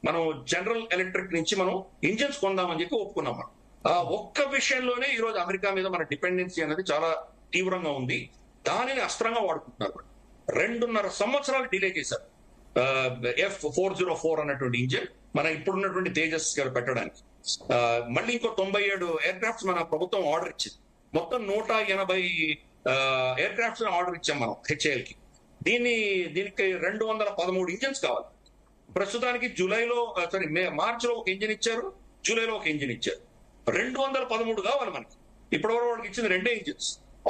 మనం general electric నుంచి మనం ఇంజిన్స్ కొందామని చెప్పి ఒప్పుకున్నాం మనం. ఆ ఒక్క విషయంలోనే ఈ రోజు అమెరికా మీద మన డిపెండెన్సీ అనేది చాలా తీవ్రంగా ఉంది. దానిని అస్త్రంగా వాడుకుంటున్నారు. 2.5 సంవత్సరాలు డిలే చేశారు F404 అన్నటువంటి ఇంజిన్ మన ఇప్పుడున్నటువంటి తేజస్ పెట్టడానికి. మళ్ళీ ఇంకో 97 ఎయిర్ క్రాఫ్ట్స్ మన ప్రభుత్వం ఆర్డర్ ఇచ్చింది. మొత్తం 180 ఎయిర్ క్రాఫ్ట్స్ ఆర్డర్ ఇచ్చాం మనం HAL కి. దీనికి 213 ఇంజిన్స్ కావాలి. ప్రస్తుతానికి మార్చిలో ఒక ఇంజిన్ ఇచ్చారు, జూలైలో ఒక ఇంజిన్ ఇచ్చారు. 213 కావాలి మనకి. ఇప్పటివరకు వాళ్ళకి ఇచ్చింది 2 ఇంజిన్స్.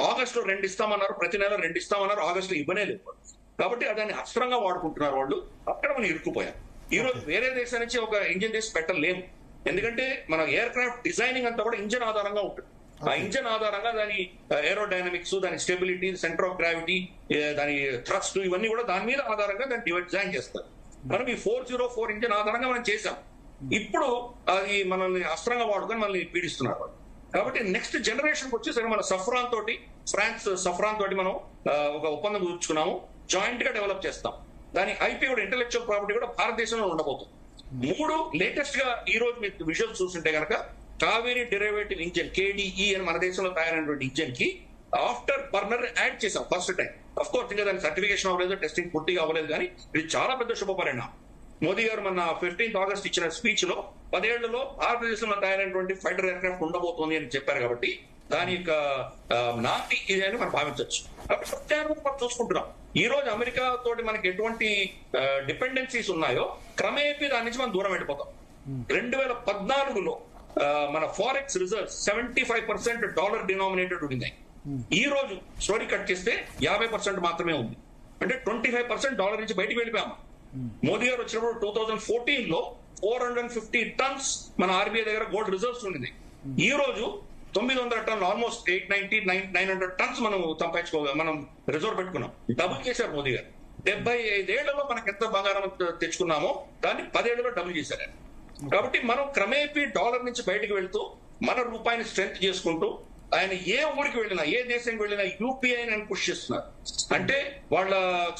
ఆగస్టులో 2 ఇస్తామన్నారు, ప్రతి నెల 2 ఇస్తామన్నారు, ఆగస్టులో ఇవ్వనే లేదు. కాబట్టి దాన్ని అస్త్రంగా వాడుకుంటున్నారు వాళ్ళు. అక్కడ మనం ఇరుక్కుపోయాం. ఈ రోజు వేరే దేశం నుంచి ఒక ఇంజిన్ తీసి పెట్టలేము. ఎందుకంటే మన ఎయిర్ క్రాఫ్ట్ డిజైనింగ్ అంతా కూడా ఇంజిన్ ఆధారంగా ఉంటుంది. ఆ ఇంజిన్ ఆధారంగా దాని ఏరోడైనమిక్స్, దాని స్టెబిలిటీ, సెంటర్ ఆఫ్ గ్రావిటీ, దాని థ్రస్ట్, ఇవన్నీ కూడా దాని మీద ఆధారంగా దాన్ని డిజైన్ చేస్తారు. మనం ఈ 404 ఇంజిన్ ఆధారంగా మనం చేసాం. ఇప్పుడు అది మనల్ని అస్త్రంగా వాడుకొని మనల్ని పీడిస్తున్నారు వాళ్ళు. కాబట్టి నెక్స్ట్ జనరేషన్ వచ్చేసరికి మన ఫ్రాన్స్ సఫ్రాన్ తోటి మనం ఒక ఒప్పందం కుదుర్చుకున్నాము. జాయింట్ గా డెవలప్ చేస్తాం. దాని IP కూడా, ఇంటెలెక్చువల్ ప్రాపర్టీ కూడా భారతదేశంలో ఉండబోతుంది. 3 లేటెస్ట్ గా ఈ రోజు మీకు విజువల్స్ చూస్తుంటే కనుక కావేరీ డెరివేటివ్ ఇంజిన్ KDE అని మన దేశంలో తయారైనటువంటి ఇంజిన్ కి ఆఫ్టర్ బర్నర్ యాడ్ చేసాం ఫస్ట్ టైం. అఫ్ కోర్స్ ఇంకా దాని సర్టిఫికేషన్ అవ్వలేదు, టెస్టింగ్ పూర్తిగా అవ్వలేదు, కానీ ఇది చాలా పెద్ద శుభపరిణామం. మోదీ గారు మన 15th ఆగస్ట్ ఇచ్చిన స్పీచ్ లో 10 ఏళ్లలో భారతదేశంలో తయారైనటువంటి ఫైటర్ ఎయిర్ క్రాఫ్ట్ ఉండబోతోంది అని చెప్పారు. కాబట్టి దాని యొక్క నాటి ఇది అని మనం భావించవచ్చు. కాబట్టి సత్యాన్ని మనం చూసుకుంటున్నాం. ఈ రోజు అమెరికా తోటి మనకి ఎటువంటి డిపెండెన్సీస్ ఉన్నాయో క్రమేపీ దాని నుంచి మనం దూరం వెళ్ళిపోతాం. 2014లో మన ఫారెక్స్ రిజర్వ్స్ 75% డాలర్ డినామినేటెడ్ ఉన్నాయి. ఈ రోజు స్టోరీ కట్ చేస్తే 50% మాత్రమే ఉంది. అంటే 25% డాలర్ నుంచి బయటికి వెళ్ళిపోయాము. మోదీ గారు వచ్చినప్పుడు 2014లో 450 టన్స్ మన RBI దగ్గర గోల్డ్ రిజర్వ్స్ ఉండింది. ఈ రోజు 900 టన్నులు, ఆల్మోస్ట్ 890-900 టన్స్ మనం మనం రిజర్వ్ పెట్టుకున్నాం. డబుల్ చేశారు మోదీ గారు. 75 ఏళ్లలో మనకి ఎంత బంగారం తెచ్చుకున్నామో దాన్ని 10 ఏళ్లలో డబుల్ చేశారు. కాబట్టి మనం క్రమేపీ డాలర్ నుంచి బయటకు వెళ్తూ మన రూపాయిని స్ట్రెంగ్త్ చేసుకుంటూ, ఆయన ఏ ఊరికి వెళ్ళినా, ఏ దేశానికి వెళ్ళినా UPI అని పుష్ చేస్తున్నారు. అంటే వాళ్ళ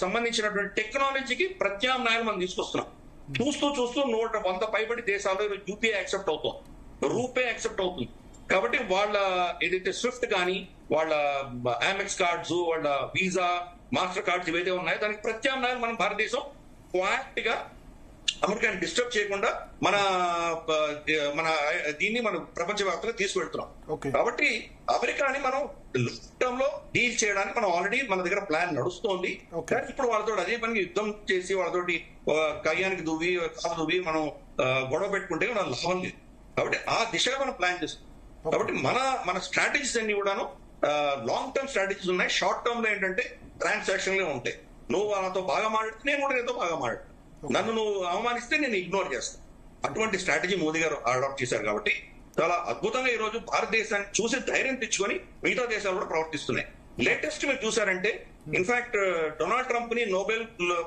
సంబంధించినటువంటి టెక్నాలజీకి ప్రత్యామ్నాయాలు మనం తీసుకొస్తున్నాం. చూస్తూ 100 పైబడి దేశాల్లో UPI యాక్సెప్ట్ అవుతుంది, రూపే యాక్సెప్ట్ అవుతుంది. కాబట్టి వాళ్ళ ఏదైతే స్విఫ్ట్ కానీ, వాళ్ళ Amex కార్డ్స్, వాళ్ళ వీసా, మాస్టర్ కార్డ్స్ ఏవైతే ఉన్నాయో దానికి ప్రత్యామ్నాయాలు మనం భారతదేశం క్వాక్ట్ గా అమెరికాని డిస్టర్బ్ చేయకుండా మన దీన్ని మనం ప్రపంచవ్యాప్తంగా తీసుకువెళ్తున్నాం. కాబట్టి అమెరికాని మనం టర్మ్ లో డీల్ చేయడానికి మనం ఆల్రెడీ మన దగ్గర ప్లాన్ నడుస్తోంది. కానీ ఇప్పుడు వాళ్ళతో అదే పనికి యుద్ధం చేసి వాళ్ళతోటి కయ్యానికి దువ్వి మనం గొడవ పెట్టుకుంటే మన లాభం లేదు. కాబట్టి ఆ దిశగా మనం ప్లాన్ చేస్తాం. కాబట్టి మన స్ట్రాటజీస్ అన్ని కూడాను లాంగ్ టర్మ్ స్ట్రాటజీస్ ఉన్నాయి. షార్ట్ టర్మ్ లో ఏంటంటే ట్రాన్సాక్షన్లే ఉంటాయి. నువ్వు వాళ్ళతో బాగా మాట్లాడితే నేను కూడా నీతో బాగా మాట్లాడు, నన్ను నువ్వు అవమానిస్తే నేను ఇగ్నోర్ చేస్తాను. అటువంటి స్ట్రాటజీ మోదీ గారు అడాప్ట్ చేశారు. కాబట్టి చాలా అద్భుతంగా ఈ రోజు భారతదేశాన్ని చూసి ధైర్యం తెచ్చుకొని మిగతా దేశాలు కూడా ప్రవర్తిస్తున్నాయి. లేటెస్ట్ మీరు చూసారంటే ఇన్ఫాక్ట్ డొనాల్డ్ ట్రంప్ ని నోబెల్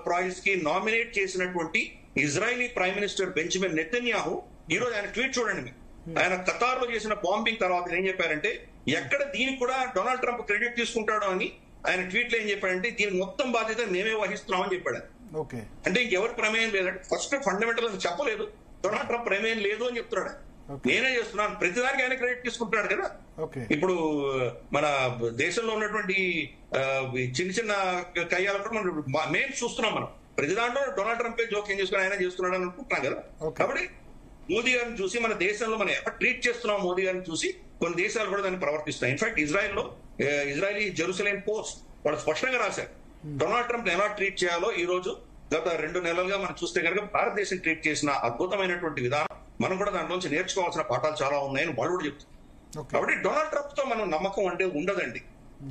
ప్రైజ్ కి నామినేట్ చేసినటువంటి Israeli prime minister Benjamin Netanyahu ఈ రోజు ఆయన ట్వీట్ చూడండి. ఆయన ఖతార్ లో చేసిన బాంబింగ్ తర్వాత ఏం చెప్పారంటే, ఎక్కడ దీనికి కూడా డొనాల్డ్ ట్రంప్ క్రెడిట్ తీసుకుంటాడో అని ఆయన ట్వీట్ లో ఏం చెప్పాడంటే, దీనికి మొత్తం బాధ్యత మేమే వహిస్తున్నామని చెప్పాడు. అంటే ఇంకెవరి ప్రమేయం లేదంటే ఫస్ట్ ఫండమెంటల్ అని చెప్పలేదు, డొనాల్డ్ ట్రంప్ ప్రమేయం లేదు అని చెప్తున్నాడు. నేనే చేస్తున్నాను, ప్రతిదానికి ఆయన క్రెడిట్ తీసుకుంటున్నాడు కదా. ఇప్పుడు మన దేశంలో ఉన్నటువంటి చిన్న కయ్యాల కూడా మనం మెయిన్ చూస్తున్నాం. మనం ప్రతి దాంట్లో డొనాల్డ్ ట్రంప్ జోక్యం చేసుకుని ఆయన చేస్తున్నాడు అని అనుకుంటున్నాం కదా. కాబట్టి మోదీ గారిని చూసి మన దేశంలో మనం ఎలా ట్రీట్ చేస్తున్నాం మోదీ గారిని చూసి కొన్ని దేశాలు కూడా దాన్ని ప్రవర్తిస్తాయి. ఇన్ఫాక్ట్ ఇజ్రాయలీ జెరూసలేం పోస్ట్ వాళ్ళు స్పష్టంగా రాశారు డొనాల్డ్ ట్రంప్ ఎలా ట్రీట్ చేయాలో. ఈ రోజు గత 2 నెలలుగా మనం చూస్తే కనుక భారతదేశం ట్రీట్ చేసిన అద్భుతమైనటువంటి విధానం మనం కూడా దాంట్లోంచి నేర్చుకోవాల్సిన పాఠాలు చాలా ఉన్నాయని వాళ్ళు కూడా చెప్తున్నారు. కాబట్టి డొనాల్డ్ ట్రంప్ తో మనం నమ్మకం అంటే ఉండదండి.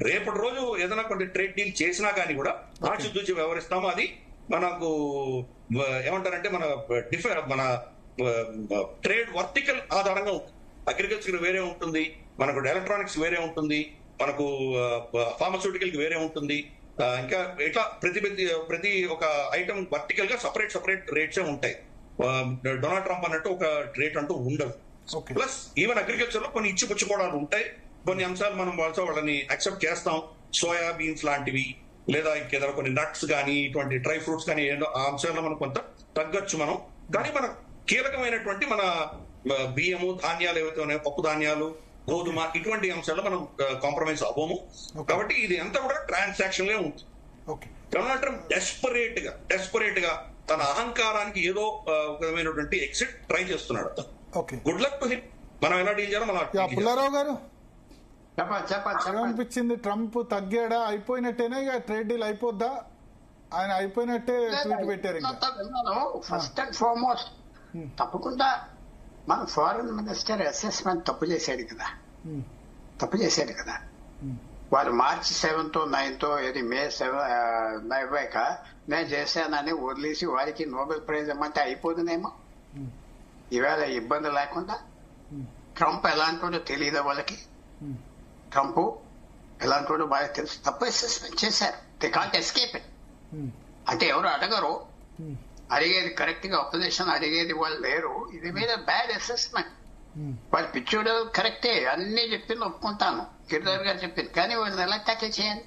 రేపటి రోజు ఏదైనా కొన్ని ట్రేడ్ డీల్ చేసినా కానీ కూడా ఆచితూచి వ్యవహరిస్తాము. అది మనకు ఏమంటారంటే మన ట్రేడ్ వర్టికల్ ఆధారంగా ఉంటుంది. అగ్రికల్చర్ వేరే ఉంటుంది, మనకు ఎలక్ట్రానిక్స్ వేరే ఉంటుంది, మనకు ఫార్మస్యూటికల్ వేరే ఉంటుంది. ఇంకా ఇట్లా ప్రతి ఒక ఐటమ్ వర్టికల్ గా సపరేట్ రేట్స్ ఉంటాయి. డొనాల్డ్ ట్రంప్ అన్నట్టు ఒక రేట్ అంటూ ఉండదు. ప్లస్ ఈవెన్ అగ్రికల్చర్ లో కొన్ని ఇచ్చిపుచ్చుకోవడాలు ఉంటాయి. కొన్ని అంశాలు మనం వాళ్ళని యాక్సెప్ట్ చేస్తాం. సోయా బీన్స్ లాంటివి లేదా ఇంకేదైనా కొన్ని నట్స్ కానీ, ఇటువంటి డ్రై ఫ్రూట్స్ కానీ, ఆ అంశాల్లో మనం కొంత తగ్గొచ్చు మనం. కానీ మన కీలకమైనటువంటి మన బియ్యము, ధాన్యాలు ఏవైతే ఉన్నాయో, పప్పు ధాన్యాలు, గోధుమ, ఇటువంటి అంశాల్లో మనం కాంప్రమైజ్ అవ్వము. కాబట్టి ఇది అంతా కూడా ట్రాన్సాక్షన్ లే ఉంటుంది. డొనాల్డ్ ట్రంప్ డెస్పరేట్ గా తన అహంకారానికి ఏదో ఒక విధమైనటువంటి ఎగ్జిట్ ట్రై చేస్తున్నాడు. Good luck to him. మనం ఎలా డీల్ చేయాలో మనం. పుల్లారావు గారు అనిపించింది, ట్రంప్ తగ్గాడా, అయిపోయినట్టేనా ఇక ట్రేడ్ డీల్ అయిపోద్దా? ఆయన అయిపోయినట్టే ట్వీట్ పెట్టారు. ఫస్ట్ అండ్ ఫార్మోస్ట్ తప్పకుండా మన ఫారెన్ మినిస్టర్ అసెస్మెంట్ తప్పు చేశాడు కదా. వాళ్ళు మార్చి 7th 9th ఏది మే 7 అయిపోయాక నేను చేశానని వదిలేసి వారికి నోబెల్ ప్రైజ్ ఇమ్మంటే అయిపోతుందేమో. ఈవేళ ఇబ్బంది లేకుండా ట్రంప్ ఎలాంటి తెలియదు వాళ్ళకి. ట్రంప్ ఎలాంటి బాగా తెలుసు. తప్పు అసెస్మెంట్ చేశారు. They can't escape it. అంటే ఎవరు అడగరు, అడిగేది కరెక్ట్ గా అపోజిషన్ అడిగేది వాళ్ళు లేరు. ఇది మీద బ్యాడ్ అసెస్మెంట్. వాళ్ళు పిచ్చోడు కరెక్టే, అన్ని చెప్పింది ఒప్పుకుంటాను, గిరిధర్ గారు చెప్పింది. కానీ వాళ్ళని ఎలా ట్యాకిల్ చేయాలి?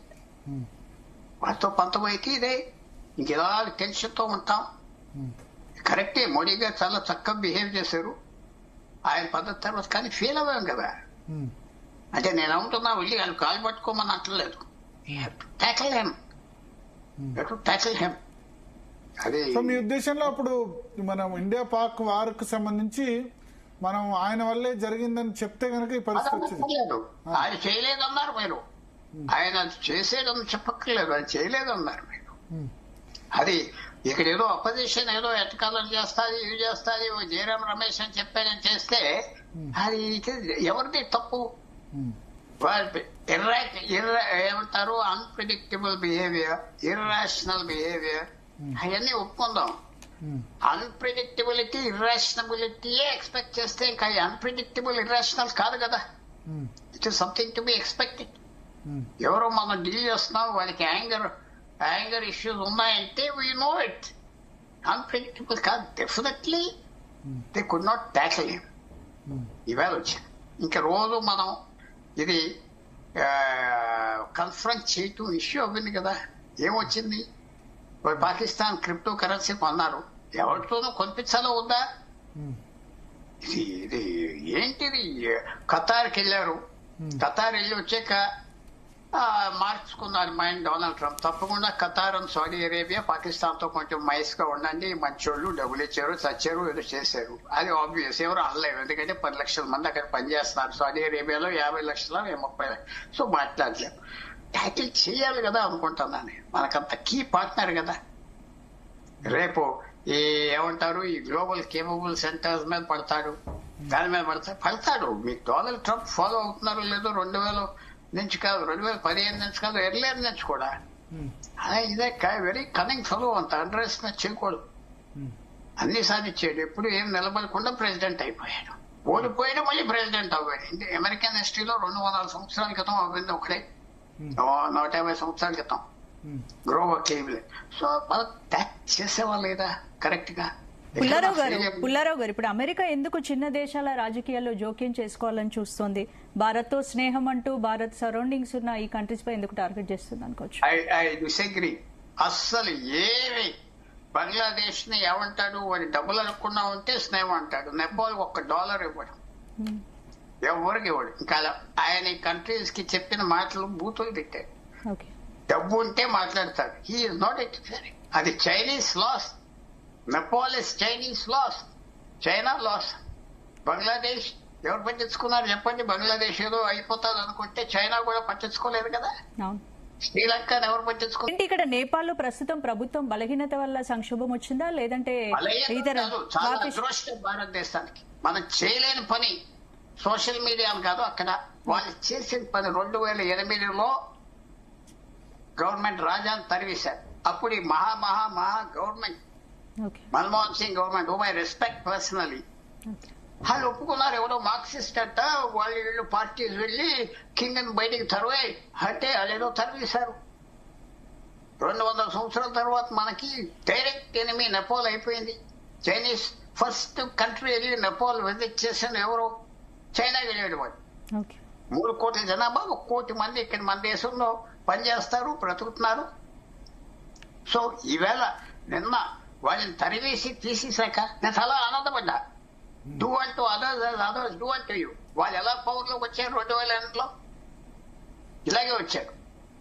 వాళ్ళతో పంతమైతే ఇదే ఇంకెలా టెన్షన్ తో ఉంటాం. కరెక్టే, మోడీ గారు చాలా చక్కగా బిహేవ్ చేశారు ఆయన పద్ధతి తర్వాత. కానీ ఫెయిల్ అవ్వాం కదా. అంటే నేను అనుకుంటున్నా వెళ్ళి వాళ్ళు కాలు పట్టుకోమని అంటలేదు. Tackle him. అది మీ ఉద్దేశంలో అప్పుడు మనం ఇండియా పాక్ వార్ కు సంబంధించి మనం ఆయన వల్లే జరిగిందని చెప్తే కనుక ఈ పరిస్థితి వచ్చింది. ఆయన చేయలేదన్నారు మీరు, ఆయన చేసేదని చెప్పక్కర్లేదు, ఆయన చేయలేదన్నారు మీరు. అది ఇక్కడ ఏదో అపోజిషన్ ఏదో ఎటకాలం చేస్తాది, ఇవి చేస్తాది, జయరాం రమేష్ అని చెప్పానని చేస్తే అది ఎవరిది తప్పు? ఏమంటారు, అన్ప్రిడిక్టబుల్ బిహేవియర్, ఇర్రాషనల్ బిహేవియర్, అవన్నీ ఒప్పుకుందాం. అన్ప్రిడిక్టబిలిటీ, ఇర్రాషనబిలిటీయే ఎక్స్పెక్ట్ చేస్తే ఇంకా అన్ప్రిడిక్టబుల్ ఇర్రాషనల్ కాదు కదా. It is something to be expected. ఎవరో మనం డీల్ చేస్తున్నాం, వాళ్ళకి యాంగర్ ఇష్యూస్ ఉన్నాయంటే వీ నో ఇట్. అన్ప్రిడిక్టబుల్ కాదు. Definitely they could not tackle him. ఇవాళ వచ్చింది. ఇంకా రోజు మనం ఇది కన్ఫరెన్స్ చేయటం ఇష్యూ అవ్వింది కదా. ఏమొచ్చింది? పాకిస్తాన్ క్రిప్టో కరెన్సీ కొన్నారు, ఎవరితోనూ కొనిపించాలో వద్దా? ఇది ఏంటిది? ఖతార్కి వెళ్ళారు, ఖతార్ వెళ్ళి వచ్చాక మార్చుకున్నారు మైండ్ డొనాల్డ్ ట్రంప్. తప్పకుండా Qatar and Saudi Arabia Pakistan తో కొంచెం మైస్ గా ఉండండి, మంచోళ్ళు, డబ్బులు ఇచ్చారు, చచ్చారు, ఏదో చేశారు. అది ఆబ్వియస్, ఎవరు అనలేరు. ఎందుకంటే 10 లక్షల మంది అక్కడ పనిచేస్తున్నారు. సౌదీ అరేబియాలో 50 లక్షల 30 లక్షలు. సో మాట్లాడలేము. ట్యాకిల్ చేయాలి కదా అనుకుంటున్నాను. మనకంత కీ పార్ట్నర్ కదా. రేపు ఈ ఏమంటారు, ఈ గ్లోబల్ కేపబుల్ సెంటర్స్ మీద పడతాడు, దాని మీద పడతాడు. మీకు డొనాల్డ్ ట్రంప్ ఫాలో అవుతున్నారు లేదో 2000 నుంచి కాదు, 2015 నుంచి కాదు, ఎర్లియర్ నుంచి కూడా. ఇదే వెరీ కనింగ్ ఫెలో. అంత అండర్ ఎస్టిమేట్ చేయకూడదు. అన్ని సాధించాడు. ఎప్పుడు ఏం నిలబడకుండా ప్రెసిడెంట్ అయిపోయాడు. ఓడిపోయాడు, మళ్ళీ ప్రెసిడెంట్ అవ్వాడు. అమెరికన్ హిస్టరీలో 200 సంవత్సరాల క్రితం అవ్వింది ఒకటే, 150 సంవత్సరాల క్రితం గ్రోవర్ క్లీవ్లాండ్. సో మనం ట్యాక్ చేసేవా లేదా కరెక్ట్ గా? పుల్లారావు గారు, ఇప్పుడు అమెరికా ఎందుకు చిన్న దేశాల రాజకీయాల్లో జోక్యం చేసుకోవాలని చూస్తోంది? భారత్ తో స్నేహం అంటూ భారత్ సరౌండింగ్స్ ఉన్న ఈ కంట్రీస్ పై ఎందుకు టార్గెట్ చేస్తుంది అనుకోవచ్చు? I disagree. అస్సలు ఏమి బంగ్లాదేశ్ ని ఏమంటాడు, వాడి డబ్బులు అనుకున్నా ఉంటే స్నేహం అంటాడు. నేపాల్ $1 ఇవ్వడం, ఎవరికి ఇవ్వడు. ఇంకా ఆయన ఈ కంట్రీస్ కి చెప్పిన మాటలు బూతులు తిట్టాడు. డబ్బు ఉంటే మాట్లాడతాడు. He is not interfering. అది Chinese loss. Nepal is Chinese loss, China loss. Bangladesh ఎవరు పట్టించుకున్నారు చెప్పండి? బంగ్లాదేశ్ ఏదో అయిపోతుంది అనుకుంటే చైనా కూడా పట్టించుకోలేదు కదా. శ్రీలంక ఎవరు పట్టించుకో? ఇక్కడ నేపాల్ లో ప్రస్తుతం ప్రభుత్వం బలహీనత వల్ల సంక్షోభం వచ్చిందా, లేదంటే చాలా అదృష్టం భారతదేశానికి. మనం చేయలేని పని సోషల్ మీడియా కాదు, అక్కడ వాళ్ళు చేసిన పని 2008లో గవర్నమెంట్ రాజాను తరివేశారు. అప్పుడు ఈ మహా government, Manmohan Singh government, whom I respect personally, వాళ్ళు ఒప్పుకున్నారు. ఎవరో మార్క్సిస్ట్ అంట, వాళ్ళు పార్టీస్ వెళ్ళి కింగ్ అని బయటికి తరువాయి అంటే వాళ్ళేదో తరివేశారు. 200 సంవత్సరాల తర్వాత మనకి డైరెక్ట్ ఎనిమీ నేపాల్ అయిపోయింది. చైనీస్ ఫస్ట్ కంట్రీ వెళ్ళి నేపాల్ విజిట్ చేసిన ఎవరు? చైనా వెళ్ళాడు. వాడు 3 కోట్ల జనాభా, 1 కోటి మంది ఇక్కడ మన దేశంలో పనిచేస్తారు, బ్రతుకుతున్నారు. సో ఈవేళ నిన్న వాళ్ళని తరివేసి తీసేశాక నేను చాలా ఆనందపడ్డా. డూ అంటూ అదర్స్ డూ అంటూ యూ. వాళ్ళు ఎలా పవర్లోకి వచ్చారు 2008లో? ఇలాగే వచ్చారు,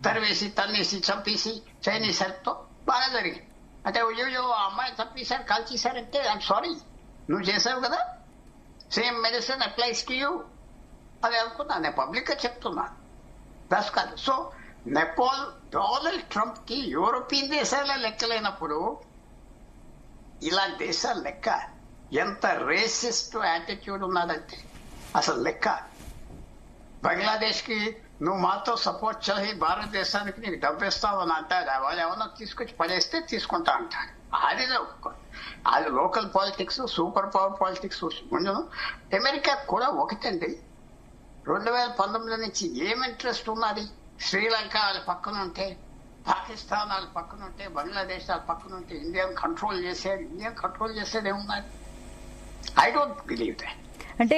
తరివేసి తన్నేసి చంపేసి చైనీస్ హెల్ప్ తో బాగా జరిగింది. అంటే అయ్యో ఆ అమ్మాయిని చంపేశారు కాల్చేశారంటే ఐఎమ్ సారీ, నువ్వు చేసావు కదా, same medicine applies to you అది అనుకున్నా. నేను పబ్లిక్ గా చెప్తున్నా, దస్ కాదు. సో డొనాల్డ్ ట్రంప్ కి యూరోపియన్ దేశాలే లెక్కలేనప్పుడు ఇలా దేశాల లెక్క ఎంత రేసిస్ట్ యాటిట్యూడ్ ఉన్నదంటే అసలు లెక్క. బంగ్లాదేశ్ కి నువ్వు మాతో సపోర్ట్ చేయి, భారతదేశానికి నీకు డబ్బు ఇస్తావని అంటాడు. వాళ్ళు ఏమన్నా తీసుకొచ్చి పడేస్తే తీసుకుంటా అంటాడు. అది local politics, super power politics ఉండదు. అమెరికా కూడా ఒకటండి. 2019 నుంచి ఏం ఇంట్రెస్ట్ ఉన్నది? శ్రీలంక వాళ్ళ పక్కన ఉంటే, పాకిస్తాన్ వాళ్ళ పక్కన ఉంటే, బంగ్లాదేశ్ వాళ్ళ పక్కన ఉంటే ఇండియాను కంట్రోల్ చేసేది ఏమున్నది? I don't believe that. అంటే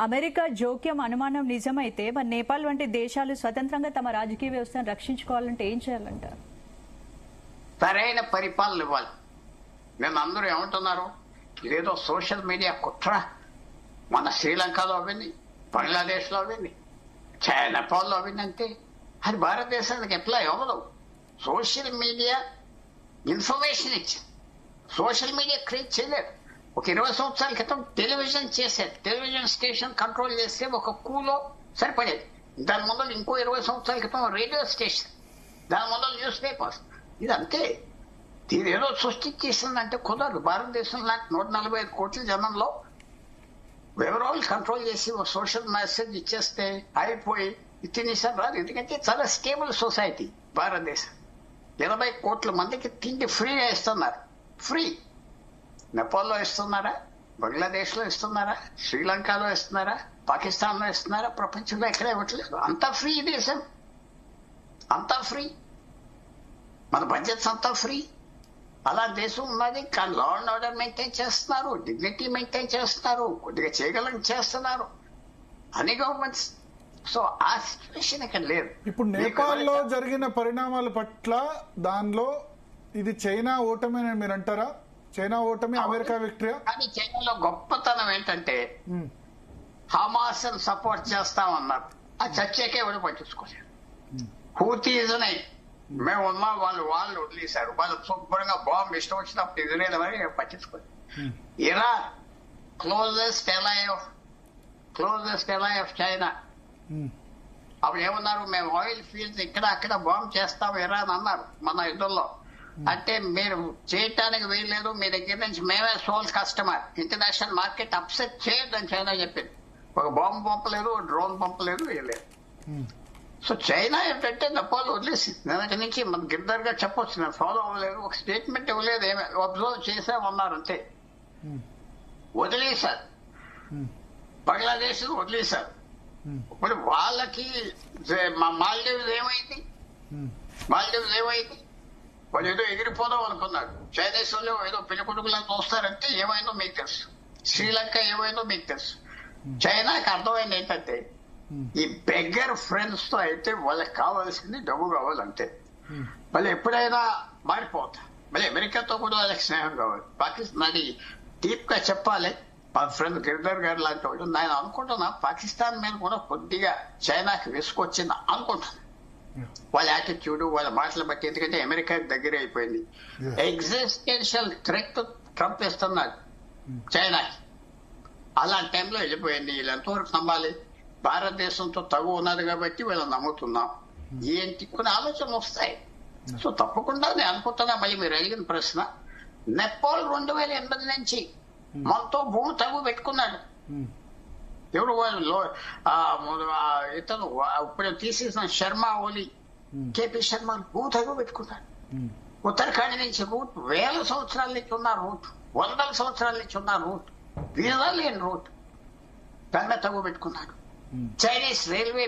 అమెరికా జోక్యం అనుమానం నిజమైతే మరి నేపాల్ వంటి దేశాలు స్వతంత్రంగా తమ రాజకీయ వ్యవస్థను రక్షించుకోవాలంటే ఏం చేయాలంటారు? సరైన పరిపాలన ఇవ్వాలి. నేను అందరూ ఏమంటున్నారు, ఇదేదో సోషల్ మీడియా కుట్ర. మన శ్రీలంకలో అవింది, బంగ్లాదేశ్ లో అవింది, నేపాల్లో అవింది. అంటే అది భారతదేశానికి ఎట్లా ఇవ్వదు. సోషల్ మీడియా ఇన్ఫర్మేషన్ ఇచ్చింది, సోషల్ మీడియా క్రియేట్ చేయలేదు. ఒక 20 సంవత్సరాల క్రితం టెలివిజన్ చేశారు, టెలివిజన్ స్టేషన్ కంట్రోల్ చేస్తే ఒక కూలో సరిపడేది. దాని ముందు ఇంకో 20 సంవత్సరాల క్రితం రేడియో స్టేషన్, దాని ముందు న్యూస్ పేపర్స్. ఇదంతే. దీని ఏదో సృష్టించేసిందంటే కుదరదు. భారతదేశం లాంటి 145 కోట్ల జనంలో ఎవరోళ్ళు కంట్రోల్ చేసి ఒక సోషల్ మెసేజ్ ఇచ్చేస్తే అయిపోయి తినేసాం రాదు. ఎందుకంటే చాలా స్టేబుల్ సొసైటీ భారతదేశం. 80 కోట్ల మందికి తిండి ఫ్రీగా ఇస్తున్నారు. ఫ్రీ. నేపాల్లో ఇస్తున్నారా, బంగ్లాదేశ్ లో ఇస్తున్నారా, శ్రీలంకలో ఇస్తున్నారా, పాకిస్తాన్ లో ఇస్తున్నారా? ప్రపంచంలో ఎక్కడ ఇవ్వట్లేదు. అంతా ఫ్రీ దేశం, అంతా ఫ్రీ. మన బడ్జెట్స్ అంతా ఫ్రీ. అలా దేశం ఉన్నది. కానీ లా అండ్ ఆర్డర్ మెయింటైన్ చేస్తున్నారు, డిగ్నిటీ మెయింటైన్ చేస్తున్నారు, కొద్దిగా చేయగలని చేస్తున్నారు అన్ని గవర్నమెంట్స్. సో ఆ సిచ్యువేషన్ ఇక్కడ లేదు. ఇప్పుడు నేపాల్లో జరిగిన పరిణామాల పట్ల దానిలో ఇది చైనా ఓటమి అని మీరు అంటారా? చైనా ఓటమి, అమెరికా విక్టరీ. కానీ చైనాలో గొప్పతనం ఏంటంటే హమాస్ సపోర్ట్ చేస్తామన్నారు. ఆ చర్చకే ఎవరు పట్టించుకోలేరు. హూతీస్ అని మేము ఉన్నా, వాళ్ళు వదిలేశారు. వాళ్ళు శుభ్రంగా బాంబు ఇష్టం వచ్చినప్పుడు ఇజ్రాయెల్ అని పట్టించుకోలేదు. Iran closest ally of China. అప్పుడు ఏమన్నారు, మేము ఆయిల్ ఫీల్డ్స్ ఇక్కడ అక్కడ బాంబు చేస్తాం ఇరాన్ అన్నారు మన యుద్ధంలో. అంటే మీరు చేయటానికి వీల్లేదు, మీ దగ్గర నుంచి మేమే sole customer, international market upset చేయొద్దని చైనా చెప్పింది. ఒక బాంబు పంపలేదు, డ్రోన్ పంపలేదు, వేయలేదు. సో చైనా ఏంటంటే నేపాల్ వదిలేసి నిన్నటి నుంచి మన గిద్దర్ గా చెప్పొచ్చు, నేను ఫాలో అవ్వలేదు, ఒక స్టేట్మెంట్ ఇవ్వలేదు, ఏమే అబ్జర్వ్ చేసామన్నారు అంతే. వదిలేశారు. బంగ్లాదేశ్ వదిలేశారు. ఇప్పుడు వాళ్ళకి మాల్దీవ్స్ ఏమైంది? వాళ్ళు ఏదో ఎగిరిపోదాం అనుకున్నారు. చైనీస్ వాళ్ళు ఏదో పెళ్లికొడుకులను చూస్తారంటే ఏమైందో మీకు తెలుసు. శ్రీలంక ఏమైందో మీకు తెలుసు. చైనాకి అర్థమైంది ఏంటంటే ఈ బెగ్గర్ ఫ్రెండ్స్ తో అయితే వాళ్ళకి కావాల్సింది డబ్బు కావాలంటే. మళ్ళీ ఎప్పుడైనా మారిపోతా. మళ్ళీ అమెరికాతో కూడా వాళ్ళకి స్నేహం కావాలి. పాకిస్తాన్ అది డీప్ గా చెప్పాలి. మా ఫ్రెండ్ గిరిధర్ గారు లాంటి వాళ్ళు నేను అనుకుంటున్నా పాకిస్తాన్ మీద కూడా కొద్దిగా చైనాకి విసుకొచ్చింది అనుకుంటున్నాను. వాళ్ళ యాటిట్యూడ్, వాళ్ళ మాటలు బట్టి. ఎందుకంటే అమెరికాకి దగ్గర అయిపోయింది. ఎగ్జిస్టెన్షియల్ థ్రెట్ ట్రంప్ ఇస్తున్నాడు చైనాకి. అలాంటి టైంలో వెళ్ళిపోయింది. వీళ్ళు ఎంతవరకు నమ్మాలి? భారతదేశంతో తగు ఉన్నది కాబట్టి వీళ్ళని నమ్ముతున్నాం. ఏంటి కొన్ని ఆలోచనలు వస్తాయి. సో తప్పకుండా నేను అనుకుంటున్నా. మళ్ళీ మీరు అడిగిన ప్రశ్న, నేపాల్ 2008 నుంచి మనతో భూమి తగు పెట్టుకున్నాడు. ఎవరు వాళ్ళు? ఇతను ఇప్పుడు తీసేసిన శర్మ ఓలీ, కేపీ శర్మ భూమి తగు పెట్టుకున్నాడు. ఉత్తరాఖండ్ నుంచి రూట్ 1000 సంవత్సరాల నుంచి ఉన్న రూట్, 100 సంవత్సరాల నుంచి ఉన్న రూట్, వీరా లేని రూట్ దాన్ని తగు పెట్టుకున్నాడు. చైనీస్ రైల్వే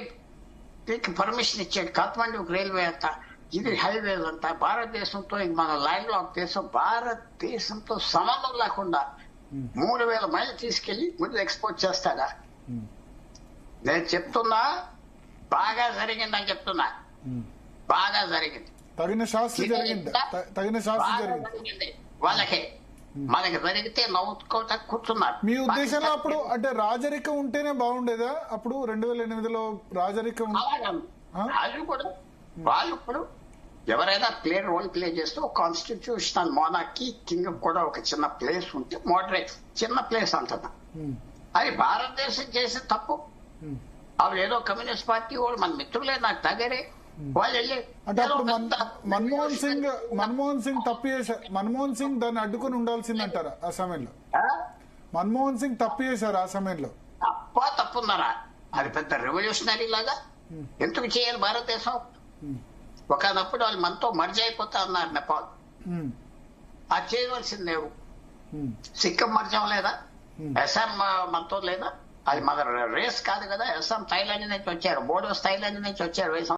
పర్మిషన్ ఇచ్చాడు. కాఠ్మండూకి రైల్వే అంట, ఇది హైవేస్ అంట. భారతదేశంతో మన ల్యాండ్ లాక్ దేశం, భారతదేశంతో సంబంధం లేకుండా 3000 మైళ్ళు తీసుకెళ్లి ముందు ఎక్స్పోర్ట్ చేస్తాడా? నేను చెప్తున్నా బాగా జరిగిందని చెప్తున్నా. బాగా జరిగింది. తగిన శాస్త్రి జరిగింది. వాళ్ళకే. మనకి జరిగితే నవ్వుకోట కూర్చున్నారు. మీ ఉద్దేశంలో అప్పుడు అంటే రాజరికం ఉంటేనే బాగుండేదా? అప్పుడు 2008లో రాజరికం వాళ్ళు కూడా వాళ్ళు ఇప్పుడు ఎవరైనా రోల్ ప్లే చేస్తే ఒక కాన్స్టిట్యూషనల్ మోనార్కీ కింగ్ కూడా ఒక చిన్న ప్లేస్ ఉంటే మోడరేట్ చిన్న ప్లేస్ అంటున్నా. అది భారతదేశం చేసే తప్పు. అవి ఏదో కమ్యూనిస్ట్ పార్టీ వాళ్ళు మన మిత్రులే, నాకు దగ్గరే వాళ్ళు వెళ్ళి అంటే అప్పుడు మన్మోహన్ సింగ్ తప్పు చేశారు. మన్మోహన్ సింగ్ దాన్ని అడ్డుకుని ఉండాల్సిందంటారా ఆ సమయంలో? మన్మోహన్ సింగ్ తప్పు చేశారు ఆ సమయంలో? తప్పున్నారా? అది పెద్ద రెవల్యూషనరీ లాగా ఎందుకు చేయాలి భారతదేశం? ఒకనప్పుడు వాళ్ళు మనతో మర్జ్ అయిపోతా అన్నారు నేపాల్. అది చేయవలసిందే. సిక్కిం మర్జ్ అవ్వలేదా? అస్సాం మనతో లేదా? అది మన రేస్ కాదు కదా. అస్సాం థాయిలాండ్ నుంచి వచ్చారు, బోడోస్ థాయిలాండ్ నుంచి వచ్చారు.